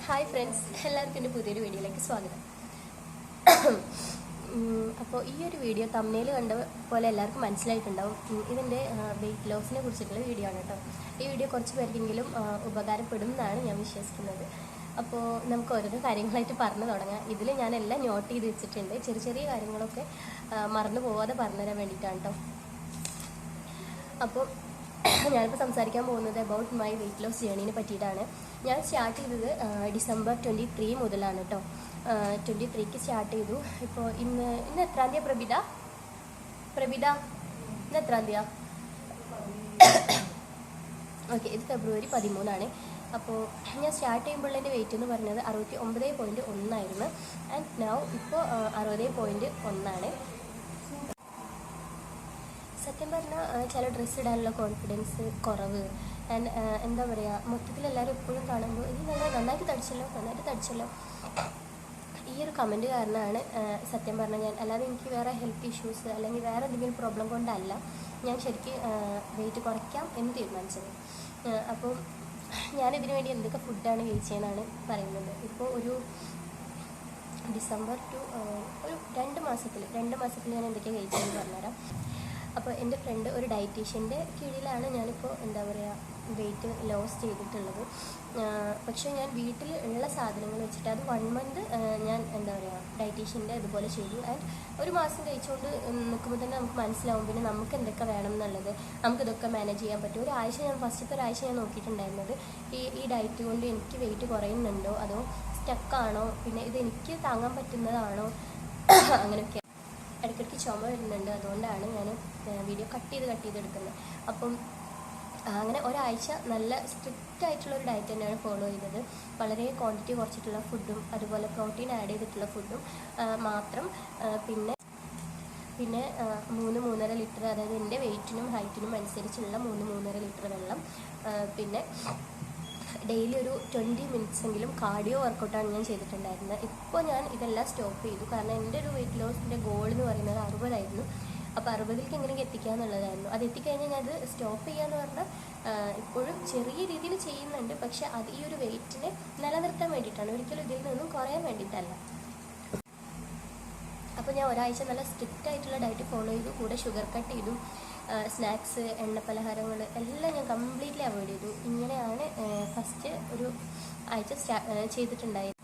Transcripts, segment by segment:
Hi friends, എല്ലാവർക്കും എൻ്റെ പുതിയൊരു വീഡിയോയിലേക്ക് സ്വാഗതം. അപ്പോൾ ഈ ഒരു വീഡിയോ തംബ്നെയിൽ കണ്ട പോലെ എല്ലാവർക്കും മനസ്സിലായിട്ടുണ്ടാവും. ഇതിൻ്റെ വെയിറ്റ് ലോസിനെ കുറിച്ചിട്ടുള്ള വീഡിയോ ആണ് കേട്ടോ. ഈ വീഡിയോ കുറച്ച് പേർക്കെങ്കിലും ഉപകാരപ്പെടും എന്നാണ് ഞാൻ വിശ്വസിക്കുന്നത്. അപ്പോൾ നമുക്ക് ഓരോരോ കാര്യങ്ങളായിട്ട് പറഞ്ഞു തുടങ്ങാം. ഇതിൽ ഞാൻ എല്ലാം നോട്ട് ചെയ്ത് വെച്ചിട്ടുണ്ട്. ചെറിയ ചെറിയ കാര്യങ്ങളൊക്കെ മറന്നു പോവാതെ പറഞ്ഞുതരാൻ വേണ്ടിയിട്ടാണ് കേട്ടോ. അപ്പോൾ ഞാനിപ്പോൾ സംസാരിക്കാൻ പോകുന്നത് അബൌട്ട് മൈ വെയിറ്റ് ലോസ് ജേർണീനെ പറ്റിയിട്ടാണ്. ഞാൻ സ്റ്റാർട്ട് ചെയ്തത് ഡിസംബർ 23 മുതലാണ് കേട്ടോ. 23ക്ക് സ്റ്റാർട്ട് ചെയ്തു. ഇപ്പോൾ ഇന്ന് എത്രാം തീയതി പ്രബിത ഇന്ന് എത്രാം തീയതി? ഓക്കെ, ഇത് ഫെബ്രുവരി 13 അപ്പോൾ ഞാൻ സ്റ്റാർട്ട് ചെയ്യുമ്പോൾ എൻ്റെ വെയിറ്റ് എന്ന് പറഞ്ഞത് 69.1 ആയിരുന്നു. ആൻഡ് നൗ ഇപ്പോൾ 60.1. സത്യം പറഞ്ഞാൽ ചില ഡ്രസ്സ് ഇടാനുള്ള കോൺഫിഡൻസ് കുറവ് ആൻഡ് എന്താ പറയുക, മൊത്തത്തിൽ എല്ലാവരും എപ്പോഴും കാണുമ്പോൾ ഇത് നന്നായിട്ട് തടിച്ചല്ലോ ഈ ഒരു കമൻറ്റ് കാരണമാണ് സത്യം പറഞ്ഞാൽ ഞാൻ. അല്ലാതെ എനിക്ക് വേറെ ഹെൽത്ത് ഇഷ്യൂസ് അല്ലെങ്കിൽ വേറെ എന്തെങ്കിലും പ്രോബ്ലം കൊണ്ടല്ല ഞാൻ ശരിക്കും വെയിറ്റ് കുറയ്ക്കാം എന്ന് തീരുമാനിച്ചത്. അപ്പോൾ ഞാനിതിനു വേണ്ടി എന്തൊക്കെ ഫുഡാണ് കഴിച്ചതെന്നാണ് പറയുന്നത്. ഇപ്പോൾ ഒരു ഡിസംബർ ടു ഒരു 2 മാസത്തിൽ ഞാൻ എന്തൊക്കെയാണ് കഴിച്ചതെന്ന് പറഞ്ഞുതരാം. അപ്പോൾ എൻ്റെ ഫ്രണ്ട് ഒരു ഡയറ്റീഷ്യൻ്റെ കീഴിലാണ് ഞാനിപ്പോൾ എന്താ പറയുക വെയിറ്റ് ലോസ് ചെയ്തിട്ടുള്ളത്. പക്ഷേ ഞാൻ വീട്ടിൽ ഉള്ള സാധനങ്ങൾ വെച്ചിട്ട് അത് 1 മന്ത് ഞാൻ എന്താ പറയുക ഡയറ്റീഷ്യൻ്റെ ഇതുപോലെ ചെയ്തു. ആൻഡ് ഒരു മാസം കഴിച്ചുകൊണ്ട് നിൽക്കുമ്പോൾ തന്നെ നമുക്ക് മനസ്സിലാവും പിന്നെ നമുക്ക് എന്തൊക്കെ വേണം എന്നുള്ളത്, നമുക്കിതൊക്കെ മാനേജ് ചെയ്യാൻ പറ്റും. ഫസ്റ്റത്തെ ഒരാഴ്ച ഞാൻ നോക്കിയിട്ടുണ്ടായിരുന്നത് ഈ ഡയറ്റ് കൊണ്ട് എനിക്ക് വെയിറ്റ് കുറയുന്നുണ്ടോ അതോ സ്റ്റക്കാണോ, പിന്നെ ഇത് എനിക്ക് താങ്ങാൻ പറ്റുന്നതാണോ, അങ്ങനെയൊക്കെ. ഇടയ്ക്കിടയ്ക്ക് ചുമ വരുന്നുണ്ട്, അതുകൊണ്ടാണ് ഞാൻ വീഡിയോ കട്ട് ചെയ്ത് എടുക്കുന്നത്. അപ്പം അങ്ങനെ ഒരാഴ്ച നല്ല സ്ട്രിക്റ്റ് ആയിട്ടുള്ളൊരു ഡയറ്റ് തന്നെയാണ് ഫോളോ ചെയ്തത്. വളരെ ക്വാണ്ടിറ്റി കുറച്ചിട്ടുള്ള ഫുഡും അതുപോലെ പ്രോട്ടീൻ ആഡ് ചെയ്തിട്ടുള്ള ഫുഡും മാത്രം. പിന്നെ 3-3.5 ലിറ്റർ, അതായത് എൻ്റെ വെയിറ്റിനും ഹൈറ്റിനും അനുസരിച്ചുള്ള 3-3.5 ലിറ്റർ വെള്ളം. പിന്നെ ഡെയിലി ഒരു 20 മിനിറ്റ്സ് എങ്കിലും കാർഡിയോ വർക്കൗട്ടാണ് ഞാൻ ചെയ്തിട്ടുണ്ടായിരുന്നത്. ഇപ്പോൾ ഞാൻ ഇതെല്ലാം സ്റ്റോപ്പ് ചെയ്തു. കാരണം എൻ്റെ ഒരു വെയിറ്റ് ലോസിൻ്റെ ഗോൾ എന്ന് പറയുന്നത് 60 ആയിരുന്നു. അപ്പോൾ 60ലേക്ക് എങ്ങനെയെങ്കിലും എത്തിക്കുക എന്നുള്ളതായിരുന്നു. അത് എത്തിക്കഴിഞ്ഞാൽ ഞാനത് സ്റ്റോപ്പ് ചെയ്യാന്ന് പറഞ്ഞാൽ ഇപ്പോഴും ചെറിയ രീതിയിൽ ചെയ്യുന്നുണ്ട്. പക്ഷെ അത് ഈ ഒരു വെയിറ്റിനെ നിലനിർത്താൻ വേണ്ടിയിട്ടാണ്, ഒരിക്കലും ഇതിൽ നിന്നും കുറയാൻ വേണ്ടിയിട്ടല്ല. അപ്പോൾ ഞാൻ ഒരാഴ്ച നല്ല സ്ട്രിക്റ്റ് ആയിട്ടുള്ള ഡയറ്റ് ഫോളോ ചെയ്തു. കൂടെ ഷുഗർ കട്ട് ചെയ്തു. സ്നാക്സ്, എണ്ണ പലഹാരങ്ങൾ എല്ലാം ഞാൻ കംപ്ലീറ്റ്ലി അവോയ്ഡ് ചെയ്തു. ഇങ്ങനെയാണ് ഫസ്റ്റ് ഒരു ആഴ്ച ചെയ്തിട്ടുണ്ടായത്.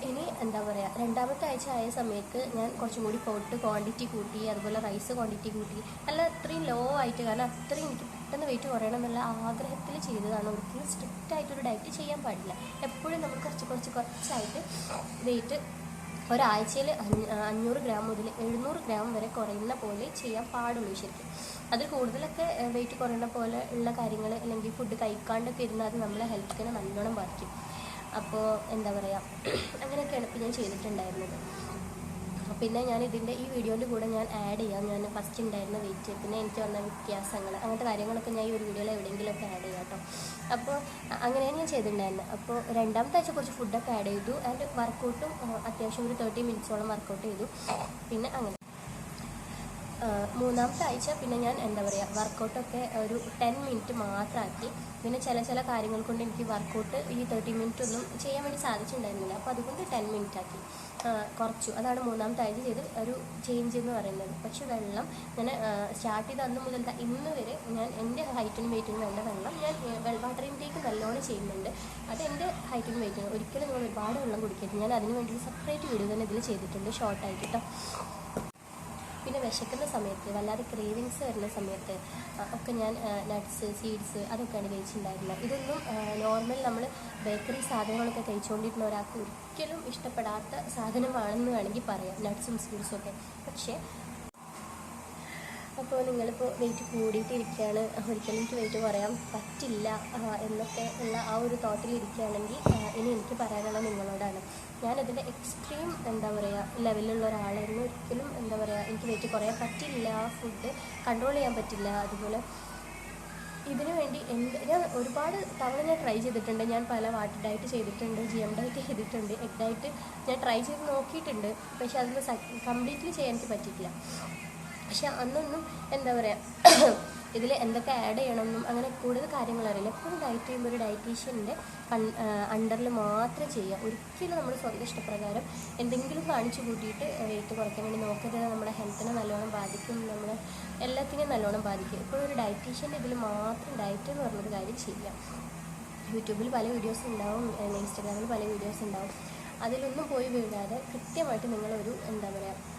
ഇനി എന്താ പറയുക, രണ്ടാമത്തെ ആഴ്ച ആയ സമയത്ത് ഞാൻ കുറച്ചും കൂടി പോട്ട് ക്വാണ്ടിറ്റി കൂട്ടി, അതുപോലെ റൈസ് ക്വാണ്ടിറ്റി കൂട്ടി. അല്ല അത്രയും ലോ ആയിട്ട്, കാരണം അത്രയും എനിക്ക് പെട്ടെന്ന് വെയിറ്റ് കുറയണം എന്നുള്ള ആഗ്രഹത്തിൽ ചെയ്തതാണ്. ഒരിക്കലും സ്ട്രിക്റ്റ് ആയിട്ടൊരു ഡയറ്റ് ചെയ്യാൻ പാടില്ല. എപ്പോഴും നമ്മൾ കുറച്ചായിട്ട് വെയിറ്റ് ഒരാഴ്ചയിൽ 500 ഗ്രാം മുതൽ 700 ഗ്രാം വരെ കുറയുന്ന പോലെ ചെയ്യാൻ പാടുള്ളൂ ശരിക്കും. അതിൽ കൂടുതലൊക്കെ വെയിറ്റ് കുറയുന്ന പോലെ ഉള്ള കാര്യങ്ങൾ അല്ലെങ്കിൽ ഫുഡ് കഴിക്കാണ്ടൊക്കെ ഇരുന്നാൽ അത് നമ്മളെ ഹെൽത്തിനെ നല്ലോണം ബാധിക്കും. അപ്പോൾ എന്താ പറയുക, അങ്ങനെയൊക്കെയാണ് ഇപ്പോൾ ഞാൻ ചെയ്തിട്ടുണ്ടായിരുന്നത്. പിന്നെ ഞാൻ ഇതിൻ്റെ ഈ വീഡിയോൻ്റെ കൂടെ ഞാൻ ആഡ് ചെയ്യാം ഞാൻ ഫസ്റ്റ് ഉണ്ടായിരുന്ന വെയിറ്റ്, പിന്നെ എനിക്ക് വന്ന വ്യത്യാസങ്ങൾ, അങ്ങനത്തെ കാര്യങ്ങളൊക്കെ ഞാൻ ഈ ഒരു വീഡിയോയിൽ എവിടെയെങ്കിലുമൊക്കെ ആഡ് ചെയ്യാം കേട്ടോ. അപ്പോൾ അങ്ങനെയാണ് ഞാൻ ചെയ്തിട്ടുണ്ടായിരുന്നത്. അപ്പോൾ രണ്ടാമത്തെ ആഴ്ച കുറച്ച് ഫുഡൊക്കെ ആഡ് ചെയ്തു. ആൻഡ് വർക്കൗട്ടും അത്യാവശ്യം ഒരു 30 മിനിറ്റ്സോളം വർക്കൗട്ട് ചെയ്തു. പിന്നെ അങ്ങനെ മൂന്നാമത്തെ ആഴ്ച പിന്നെ ഞാൻ എന്താ പറയുക വർക്കൗട്ടൊക്കെ ഒരു 10 മിനിറ്റ് മാത്രമാക്കി. പിന്നെ ചില കാര്യങ്ങൾ കൊണ്ട് എനിക്ക് വർക്കൗട്ട് ഈ 30 മിനിറ്റ് ഒന്നും ചെയ്യാൻ വേണ്ടി സാധിച്ചിട്ടുണ്ടായിരുന്നില്ല. അപ്പോൾ അതുകൊണ്ട് 10 മിനിറ്റ് ആക്കി കുറച്ചു. അതാണ് മൂന്നാമത്തെ ആഴ്ച ചെയ്ത് ഒരു ചേഞ്ച് എന്ന് പറയുന്നത്. പക്ഷെ വെള്ളം ഞാൻ സ്റ്റാർട്ട് ചെയ്ത അന്ന് മുതൽ ഇന്ന് വരെ ഞാൻ എൻ്റെ ഹൈറ്റിനും വെയിറ്റിനും വേണ്ട വെള്ളം ഞാൻ വാട്ടർ ഇൻടേക്ക് നല്ലോണം ചെയ്യുന്നുണ്ട്. അത് എൻ്റെ ഹൈറ്റിനും വെയിറ്റിനും. ഒരിക്കലും നിങ്ങൾ ഒരുപാട് വെള്ളം കുടിക്കരുത്. ഞാൻ അതിന് വേണ്ടി സെപ്പറേറ്റ് വീഡിയോ തന്നെ ഇതിൽ ചെയ്തിട്ടുണ്ട്, ഷോർട്ടായിട്ട് കേട്ടോ. പിന്നെ വിശക്കുന്ന സമയത്ത്, വല്ലാതെ ക്രേവിങ്സ് വരുന്ന സമയത്ത് ഒക്കെ ഞാൻ നട്ട്സ്, സീഡ്സ് അതൊക്കെയാണ് കഴിച്ചിട്ടുണ്ടായിരുന്നത്. ഇതൊന്നും നോർമൽ നമ്മൾ ബേക്കറി സാധനങ്ങളൊക്കെ കഴിച്ചുകൊണ്ടിരുന്ന ഒരാൾക്ക് ഒരിക്കലും ഇഷ്ടപ്പെടാത്ത സാധനമാണെന്ന് വേണമെങ്കിൽ പറയാം, നട്ട്സും സീഡ്സും ഒക്കെ. പക്ഷേ അപ്പോൾ നിങ്ങളിപ്പോൾ വെയിറ്റ് കൂടിയിട്ടിരിക്കുകയാണ്, ഒരിക്കലും എനിക്ക് വെയിറ്റ് കുറയാൻ പറ്റില്ല എന്നൊക്കെ ഉള്ള ആ ഒരു തോട്ടിലിരിക്കുകയാണെങ്കിൽ ഇനി എനിക്ക് പറയാനുള്ള നിങ്ങളോടാണ്. ഞാനതിൻ്റെ എക്സ്ട്രീം എന്താ പറയുക ലെവലിലുള്ള ഒരാളായിരുന്നു. ഒരിക്കലും എന്താ പറയുക എനിക്ക് വെയിറ്റ് കുറയാൻ പറ്റില്ല, ഫുഡ് കൺട്രോൾ ചെയ്യാൻ പറ്റില്ല. അതുപോലെ ഇതിനു വേണ്ടി ഞാൻ ഒരുപാട് തവണ ഞാൻ ട്രൈ ചെയ്തിട്ടുണ്ട്. ഞാൻ പല വാട്ടർ ഡയറ്റ് ചെയ്തിട്ടുണ്ട്, GM ഡയറ്റ് ചെയ്തിട്ടുണ്ട്, എഗ് ഡയറ്റ് ഞാൻ ട്രൈ ചെയ്ത് നോക്കിയിട്ടുണ്ട്. പക്ഷേ അതൊന്നും കംപ്ലീറ്റ്ലി ചെയ്യാൻ എനിക്ക് പറ്റിയിട്ടില്ല. പക്ഷെ അന്നൊന്നും എന്താ പറയുക ഇതിൽ എന്തൊക്കെ ആഡ് ചെയ്യണമെന്നും അങ്ങനെ കൂടുതൽ കാര്യങ്ങൾ അറിയില്ല. എപ്പോഴും ഡയറ്റ് ചെയ്യുമ്പോൾ ഒരു ഡയറ്റീഷ്യൻ്റെ അണ്ടറിൽ മാത്രമേ ചെയ്യുക. ഒരിക്കലും നമ്മൾ സ്വന്തം ഇഷ്ടപ്രകാരം എന്തെങ്കിലും കാണിച്ചു കൂട്ടിയിട്ട് വെയിറ്റ് കുറയ്ക്കാൻ വേണ്ടി നോക്കരുത്. നമ്മുടെ ഹെൽത്തിനെ നല്ലോണം ബാധിക്കും, നമ്മുടെ എല്ലാത്തിനെയും നല്ലോണം ബാധിക്കും. എപ്പോഴും ഒരു ഡയറ്റീഷ്യൻ്റെ ഇതിൽ മാത്രം ഡയറ്റ് എന്ന് പറഞ്ഞൊരു കാര്യം ചെയ്യുക. യൂട്യൂബിൽ പല വീഡിയോസ് ഉണ്ടാവും, ഇൻസ്റ്റാഗ്രാമിൽ പല വീഡിയോസ് ഉണ്ടാവും. അതിലൊന്നും പോയി വീഴാതെ കൃത്യമായിട്ട് നിങ്ങളൊരു എന്താ പറയുക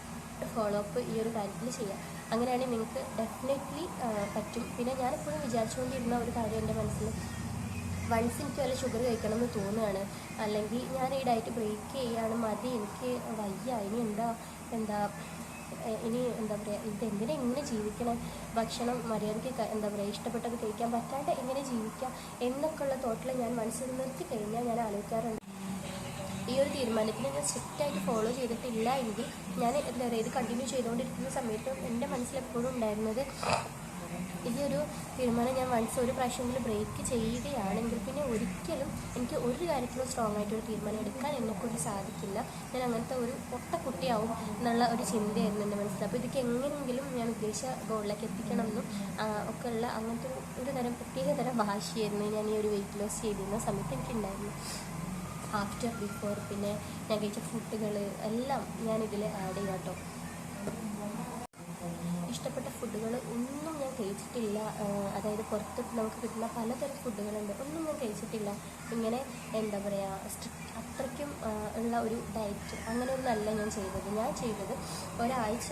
ഫോളോ അപ്പ് ഈ ഒരു കാര്യത്തിൽ ചെയ്യുക. അങ്ങനെയാണെങ്കിൽ നിങ്ങൾക്ക് ഡെഫിനറ്റ്ലി പറ്റും. പിന്നെ ഞാനെപ്പോഴും വിചാരിച്ചുകൊണ്ടിരുന്ന ഒരു കാര്യം എൻ്റെ മനസ്സിൽ, വൺസ് എനിക്ക് വല്ല ഷുഗർ കഴിക്കണം എന്ന് തോന്നുകയാണ്, അല്ലെങ്കിൽ ഞാൻ ഈ ഡയറ്റ് ബ്രേക്ക് ചെയ്യുകയാണ്, മതി എനിക്ക് വയ്യ, ഇനി ഇനി എന്താ പറയുക ഇതെന്തിനാ ഇങ്ങനെ ജീവിക്കണം, ഭക്ഷണം മര്യാദയ്ക്ക് എന്താ പറയുക ഇഷ്ടപ്പെട്ടത് കഴിക്കാൻ പറ്റാണ്ട് എങ്ങനെ ജീവിക്കാം എന്നൊക്കെയുള്ള തോട്ടിൽ ഞാൻ മനസ്സിൽ നിർത്തി കഴിഞ്ഞാൽ ഞാൻ ആലോചിക്കാറുണ്ട്, ഈ ഒരു തീരുമാനത്തിന് ഞാൻ സ്ട്രിക്റ്റായിട്ട് ഫോളോ ചെയ്തിട്ടില്ല എങ്കിൽ ഞാൻ എന്താ പറയുക ഇത് കണ്ടിന്യൂ ചെയ്തുകൊണ്ടിരിക്കുന്ന സമയത്ത് എൻ്റെ മനസ്സിലെപ്പോഴും ഉണ്ടായിരുന്നത്, ഈ ഒരു തീരുമാനം ഞാൻ ഒരു പ്രാവശ്യമെങ്കിലും ബ്രേക്ക് ചെയ്യുകയാണെങ്കിൽ പിന്നെ ഒരിക്കലും എനിക്ക് ഒരു കാര്യത്തിലും സ്ട്രോങ് ആയിട്ടൊരു തീരുമാനം എടുക്കാൻ എന്നെക്കൊണ്ട് സാധിക്കില്ല, ഞാൻ അങ്ങനത്തെ ഒരു കുട്ടിയാവും എന്നുള്ള ഒരു ചിന്തയായിരുന്നു എൻ്റെ മനസ്സിൽ. അപ്പോൾ ഇതൊക്കെ എങ്ങനെയെങ്കിലും ഞാൻ ഉദ്ദേശിച്ച ഗോളിലേക്ക് എത്തിക്കണമെന്നും ഒക്കെ ഉള്ള അങ്ങനത്തെ ഒരു പ്രത്യേക തരം വാശിയായിരുന്നു ഞാൻ ഈ ഒരു വെയിറ്റ് ലോസ് ചെയ്തിരുന്ന സമയത്ത് എനിക്കുണ്ടായിരുന്നു. ആഫ്റ്റർ ബിഫോർ പിന്നെ ഞാൻ കഴിച്ച ഫുഡുകൾ എല്ലാം ഞാനിതിൽ ആഡ് ചെയ്യാം കേട്ടോ. ഇഷ്ടപ്പെട്ട ഫുഡുകൾ ഒന്നും ഞാൻ കഴിച്ചിട്ടില്ല, അതായത് പുറത്ത് നമുക്ക് കിട്ടുന്ന പലതരം ഫുഡുകളുണ്ട്, ഒന്നും ഞാൻ കഴിച്ചിട്ടില്ല. ഇങ്ങനെ എന്താ പറയുക അത്രയ്ക്കും ഉള്ള ഒരു ഡയറ്റ് അങ്ങനെയൊന്നുമല്ല ഞാൻ ചെയ്തത് ഒരാഴ്ച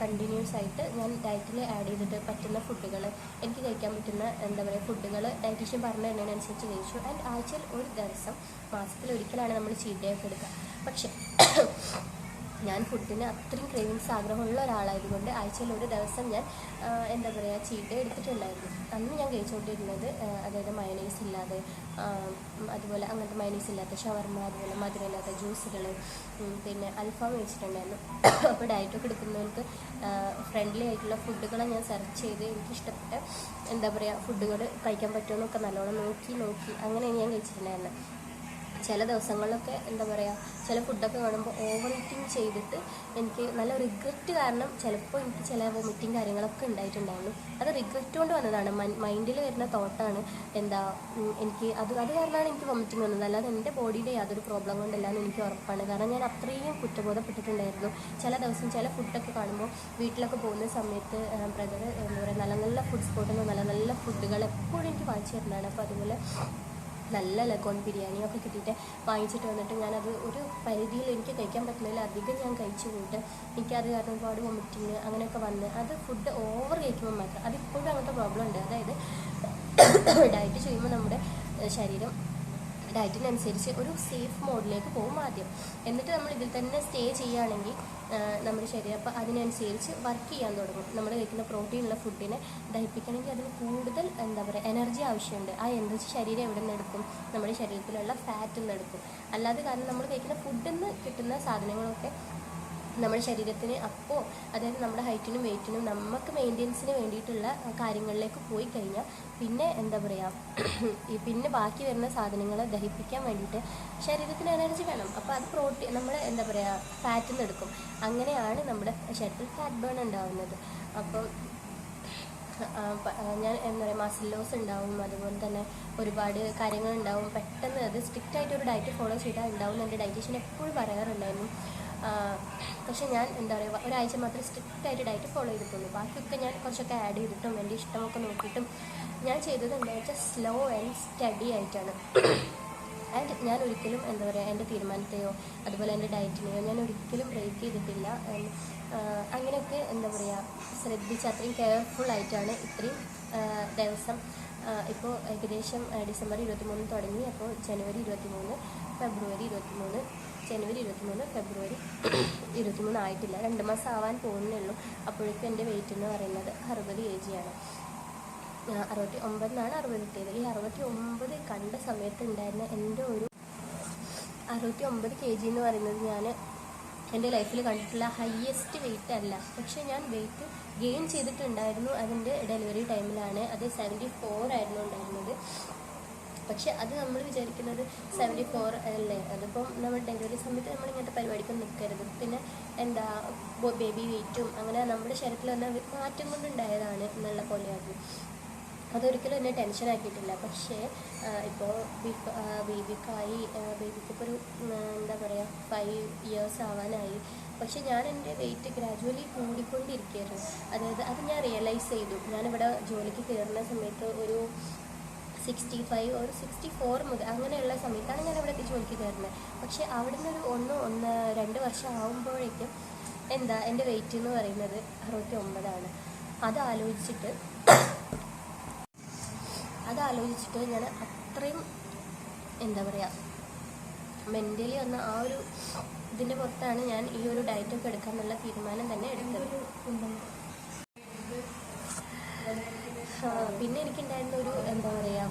കണ്ടിന്യൂസ് ആയിട്ട് ഞാൻ ഡയറ്റിൽ ആഡ് ചെയ്തിട്ട് പറ്റുന്ന ഫുഡുകൾ, എനിക്ക് കഴിക്കാൻ പറ്റുന്ന എന്താ പറയുക ഫുഡുകൾ ഡയറ്റീഷ്യൻ പറഞ്ഞു തരുന്നതിനനുസരിച്ച് കഴിച്ചു. ആൻഡ് ആഴ്ചയിൽ ഒരു ദിവസം, മാസത്തിലൊരിക്കലാണ് നമ്മൾ ചീറ്റ് ഡേ ഒക്കെ എടുക്കുക. പക്ഷേ ഞാൻ ഫുഡിന് അത്രയും ക്രേവിങ്സ് ആഗ്രഹമുള്ള ഒരാളായതുകൊണ്ട് ആഴ്ചയിൽ ഒരു ദിവസം ഞാൻ എന്താ പറയുക ചീറ്റ് ഡേ എടുത്തിട്ടുണ്ടായിരുന്നു. അന്ന് ഞാൻ കഴിച്ചുകൊണ്ടിരുന്നത് അതായത് മയോണൈസ് ഇല്ലാതെ, അതുപോലെ അങ്ങനത്തെ മയോണൈസ് ഇല്ലാത്ത ഷവർമ, അതുപോലെ മധുരമില്ലാത്ത ജ്യൂസുകൾ, പിന്നെ അൽഫാം കഴിച്ചിട്ടുണ്ടായിരുന്നു. അപ്പോൾ ഡയറ്റൊക്കെ എടുക്കുന്നവർക്ക് ഫ്രണ്ട്ലി ആയിട്ടുള്ള ഫുഡുകളെ ഞാൻ സെർച്ച് ചെയ്ത് എനിക്കിഷ്ടപ്പെട്ട എന്താ പറയുക ഫുഡുകൾ കഴിക്കാൻ പറ്റുമെന്നൊക്കെ നല്ലോണം നോക്കി അങ്ങനെയാണ് ഞാൻ കഴിച്ചിട്ടുണ്ടായിരുന്നത്. ചില ദിവസങ്ങളിലൊക്കെ എന്താ പറയുക ചില ഫുഡൊക്കെ കാണുമ്പോൾ ഓവർ ഈറ്റിങ് ചെയ്തിട്ട് എനിക്ക് നല്ല റിഗ്രറ്റ് കാരണം ചിലപ്പോൾ എനിക്ക് ചില വൊമിറ്റിങ് കാര്യങ്ങളൊക്കെ ഉണ്ടായിട്ടുണ്ടായിരുന്നു. അത് റിഗ്രറ്റ് കൊണ്ട് വന്നതാണ്, മൈൻഡിൽ വരുന്ന തോട്ടാണ്. എനിക്ക് അത് കാരണമാണ് എനിക്ക് വൊമിറ്റിങ് വന്നത്, അല്ലാതെ എൻ്റെ ബോഡിയുടെ യാതൊരു പ്രോബ്ലം കൊണ്ടല്ലാന്ന് എനിക്ക് ഉറപ്പാണ്. കാരണം ഞാൻ അത്രയും കുറ്റബോധപ്പെട്ടിട്ടുണ്ടായിരുന്നു. ചില ദിവസം ചില ഫുഡൊക്കെ കാണുമ്പോൾ വീട്ടിലൊക്കെ പോകുന്ന സമയത്ത് ബ്രദർ എന്താ പറയുക നല്ല ഫുഡ് സ്പോട്ടിൽ നിന്ന് നല്ല ഫുഡുകൾ എപ്പോഴും എനിക്ക് വാങ്ങിച്ചു തരുന്നതാണ്. അപ്പോൾ അതുപോലെ നല്ല ലഗോൺ ബിരിയാണിയൊക്കെ കിട്ടിയിട്ട് വാങ്ങിച്ചിട്ട് വന്നിട്ട് ഞാനത് ഒരു പരിധിയിൽ എനിക്ക് കഴിക്കാൻ പറ്റുന്നതിൽ അധികം ഞാൻ കഴിച്ചു പോയിട്ട് എനിക്കത് കാരണം ഒരുപാട് വൊമിറ്റിങ് അങ്ങനെയൊക്കെ വന്ന്, അത് ഫുഡ് ഓവർ കഴിക്കുമ്പോൾ മാത്രം, അതിപ്പോഴും അങ്ങനത്തെ പ്രോബ്ലം ഉണ്ട്. അതായത് ഡയറ്റ് ചെയ്യുമ്പോൾ നമ്മുടെ ശരീരം ഡയറ്റിനനുസരിച്ച് ഒരു സേഫ് മോഡിലേക്ക് പോകും ആദ്യം, എന്നിട്ട് നമ്മൾ ഇതിൽ തന്നെ സ്റ്റേ ചെയ്യുകയാണെങ്കിൽ നമ്മുടെ ശരീരം അപ്പോൾ അതിനനുസരിച്ച് വർക്ക് ചെയ്യാൻ തുടങ്ങും. നമ്മൾ കഴിക്കുന്ന പ്രോട്ടീനുള്ള ഫുഡിനെ ദഹിപ്പിക്കണമെങ്കിൽ അതിന് കൂടുതൽ എന്താ പറയുക എനർജി ആവശ്യമുണ്ട്. ആ എനർജി ശരീരം എവിടെ നിന്ന് എടുക്കും? നമ്മുടെ ശരീരത്തിലുള്ള ഫാറ്റിൽ നിന്ന് എടുക്കും. അല്ലാതെ കാരണം നമ്മൾ കഴിക്കുന്ന ഫുഡിൽ നിന്ന് കിട്ടുന്ന സാധനങ്ങളൊക്കെ നമ്മുടെ ശരീരത്തിന് അപ്പോൾ അതായത് നമ്മുടെ ഹൈറ്റിനും വെയ്റ്റിനും നമുക്ക് മെയിൻ്റെനൻസിന് വേണ്ടിയിട്ടുള്ള കാര്യങ്ങളിലേക്ക് പോയി കഴിഞ്ഞാൽ പിന്നെ എന്താ പറയുക പിന്നെ ബാക്കി വരുന്ന സാധനങ്ങൾ ദഹിപ്പിക്കാൻ വേണ്ടിയിട്ട് ശരീരത്തിന് എനർജി വേണം. അപ്പോൾ അത് പ്രോട്ടീൻ നമ്മൾ എന്താ പറയുക ഫാറ്റിൽ നിന്ന് എടുക്കും. അങ്ങനെയാണ് നമ്മുടെ ശരീരത്തിൽ ഫാറ്റ് ബേൺ ഉണ്ടാകുന്നത്. അപ്പം ഞാൻ എന്താ പറയുക മസിൽ ലോസ് ഉണ്ടാവും, അതുപോലെ തന്നെ ഒരുപാട് കാര്യങ്ങളുണ്ടാവും. പെട്ടെന്ന് അത് സ്ട്രിക്റ്റായിട്ടൊരു ഡയറ്റ് ഫോളോ ചെയ്താൽ ഉണ്ടാവും. എൻ്റെ ഡയറ്റീഷ്യൻ എപ്പോഴും പറയാറുണ്ടായിരുന്നു. പക്ഷേ ഞാൻ എന്താ പറയുക ഒരാഴ്ച മാത്രമേ സ്ട്രിക്റ്റായിട്ട് ഡയറ്റ് ഫോളോ ചെയ്തിട്ടുള്ളൂ. ബാക്കിയൊക്കെ ഞാൻ കുറച്ചൊക്കെ ആഡ് ചെയ്തിട്ടും എൻ്റെ ഇഷ്ടമൊക്കെ നോക്കിയിട്ടും ഞാൻ ചെയ്തത് എന്താ വെച്ചാൽ സ്ലോ ആൻഡ് സ്റ്റഡി ആയിട്ടാണ്. ആൻഡ് ഞാൻ ഒരിക്കലും എന്താ പറയുക എൻ്റെ തീരുമാനത്തെയോ അതുപോലെ എൻ്റെ ഡയറ്റിനെയോ ഞാൻ ഒരിക്കലും ബ്രേക്ക് ചെയ്തിട്ടില്ല. അങ്ങനെയൊക്കെ എന്താ പറയുക ശ്രദ്ധിച്ച് അത്രയും കെയർഫുള്ളായിട്ടാണ് ഇത്രയും ദിവസം. ഇപ്പോൾ ഏകദേശം ഡിസംബർ 23 തുടങ്ങി, അപ്പോൾ ജനുവരി 23, ഫെബ്രുവരി 23, ജനുവരി 23, ഫെബ്രുവരി 23 ആയിട്ടില്ല, 2 മാസം ആവാൻ പോകുന്നേ ഉള്ളൂ. അപ്പോഴേക്കും എൻ്റെ വെയിറ്റ് എന്ന് പറയുന്നത് 60 kg ആണ്. 69 60 കിട്ടിയത്. ഈ 69 കണ്ട സമയത്ത് ഉണ്ടായിരുന്ന എൻ്റെ ഒരു 69 kg എന്ന് പറയുന്നത് ഞാൻ എൻ്റെ ലൈഫിൽ കണ്ടിട്ടുള്ള ഹയ്യസ്റ്റ് വെയിറ്റ് അല്ല. പക്ഷേ ഞാൻ വെയിറ്റ് ഗെയിൻ ചെയ്തിട്ടുണ്ടായിരുന്നു. അതിൻ്റെ ഡെലിവറി ടൈമിലാണ്. അത് 74 ആയിരുന്നു ഉണ്ടായിരുന്നത്. പക്ഷെ അത് നമ്മൾ വിചാരിക്കുന്നത് 74 അല്ലേ. അതിപ്പം നമ്മൾ ഡെലിവറി സമയത്ത് നമ്മൾ ഇങ്ങനത്തെ പരിപാടിക്കൊന്നും നിൽക്കരുത്. പിന്നെ എന്താ ബേബി വെയിറ്റും അങ്ങനെ നമ്മുടെ ശരീരത്തിൽ വന്ന മാറ്റം കൊണ്ടുണ്ടായതാണ് എന്നുള്ള പോലെയായിരുന്നു. അതൊരിക്കലും എന്നെ ടെൻഷൻ ആക്കിയിട്ടില്ല. പക്ഷേ ഇപ്പോൾ ബേബിക്കിപ്പോൾ ഒരു എന്താ പറയുക 5 ഇയേഴ്സ് ആവാനായി. പക്ഷെ ഞാൻ എൻ്റെ വെയിറ്റ് ഗ്രാജുവലി കൂടിക്കൊണ്ടിരിക്കുകയായിരുന്നു. അതായത് അത് ഞാൻ റിയലൈസ് ചെയ്തു. ഞാനിവിടെ ജോലിക്ക് കയറുന്ന സമയത്ത് ഒരു 65 ഒരു 64 മുതൽ അങ്ങനെയുള്ള സമയത്താണ് ഞാൻ ഇവിടെ ജോലിക്ക് കയറുന്നത്. പക്ഷേ അവിടെ നിന്ന് ഒരു 2 വർഷം ആകുമ്പോഴേക്കും എന്താ എൻ്റെ വെയിറ്റ് എന്ന് പറയുന്നത് 69ആണ്. അതാലോചിച്ചിട്ട് ഞാൻ അത്രയും എന്താ പറയുക മെൻ്റലി വന്ന ആ ഒരു ഇതിൻ്റെ പുറത്താണ് ഞാൻ ഈ ഒരു ഡയറ്റൊക്കെ എടുക്കാമെന്നുള്ള തീരുമാനം തന്നെ എടുത്തത്. പിന്നെ എനിക്കുണ്ടായിരുന്ന ഒരു എന്താ പറയുക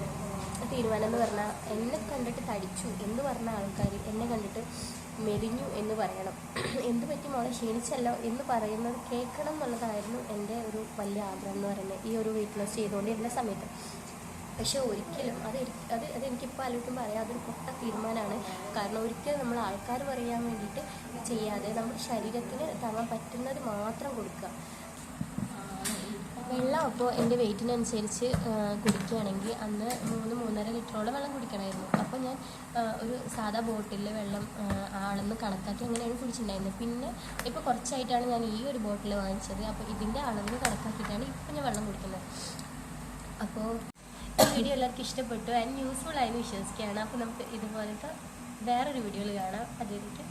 തീരുമാനം എന്ന് പറഞ്ഞാൽ എന്നെ കണ്ടിട്ട് തടിച്ചു എന്ന് പറഞ്ഞ ആൾക്കാർ എന്നെ കണ്ടിട്ട് മെലിഞ്ഞു എന്ന് പറയണം. എന്ത് പറ്റി മോളെ ക്ഷീണിച്ചല്ലോ എന്ന് പറയുന്നത് കേൾക്കണം എന്നുള്ളതായിരുന്നു എൻ്റെ ഒരു വലിയ ആഗ്രഹം എന്ന് പറയുന്നത് ഈ ഒരു വെയിറ്റ് ലോസ് ചെയ്തുകൊണ്ടിരുന്ന സമയത്ത്. പക്ഷെ ഒരിക്കലും അതെനിക്കിപ്പോൾ ആലോചിക്കുമ്പോൾ അറിയാം അതൊരു പൊട്ട തീരുമാനമാണ്. കാരണം ഒരിക്കലും നമ്മൾ ആൾക്കാർ പറയാൻ വേണ്ടിയിട്ട് ചെയ്യാതെ നമ്മുടെ ശരീരത്തിന് താങ്ങാൻ പറ്റുന്നത് മാത്രം കൊടുക്കുക. വെള്ളം അപ്പോൾ എൻ്റെ വെയിറ്റിനനുസരിച്ച് കുടിക്കുകയാണെങ്കിൽ അന്ന് 3-3.5 ലിറ്ററോളം വെള്ളം കുടിക്കണമായിരുന്നു. അപ്പോൾ ഞാൻ ഒരു സാധാ ബോട്ടിലിൽ വെള്ളം അളന്ന് കണക്കാക്കി അങ്ങനെയാണ് കുടിച്ചിട്ടുണ്ടായിരുന്നത്. പിന്നെ ഇപ്പോൾ കുറച്ചായിട്ടാണ് ഞാൻ ഈ ഒരു ബോട്ടിൽ വാങ്ങിച്ചത്. അപ്പോൾ ഇതിൻ്റെ അളവ് കണക്കാക്കിയിട്ടാണ് ഇപ്പോൾ ഞാൻ വെള്ളം കുടിക്കുന്നത്. അപ്പോൾ ഈ വീഡിയോ എല്ലാവർക്കും ഇഷ്ടപ്പെട്ടു ആൻഡ് യൂസ്ഫുൾ ആയെന്ന് വിശ്വസിക്കുകയാണ്. അപ്പോൾ നമുക്ക് ഇതുപോലത്തെ വേറൊരു വീഡിയോയിൽ കാണാം. അതുവരേക്കും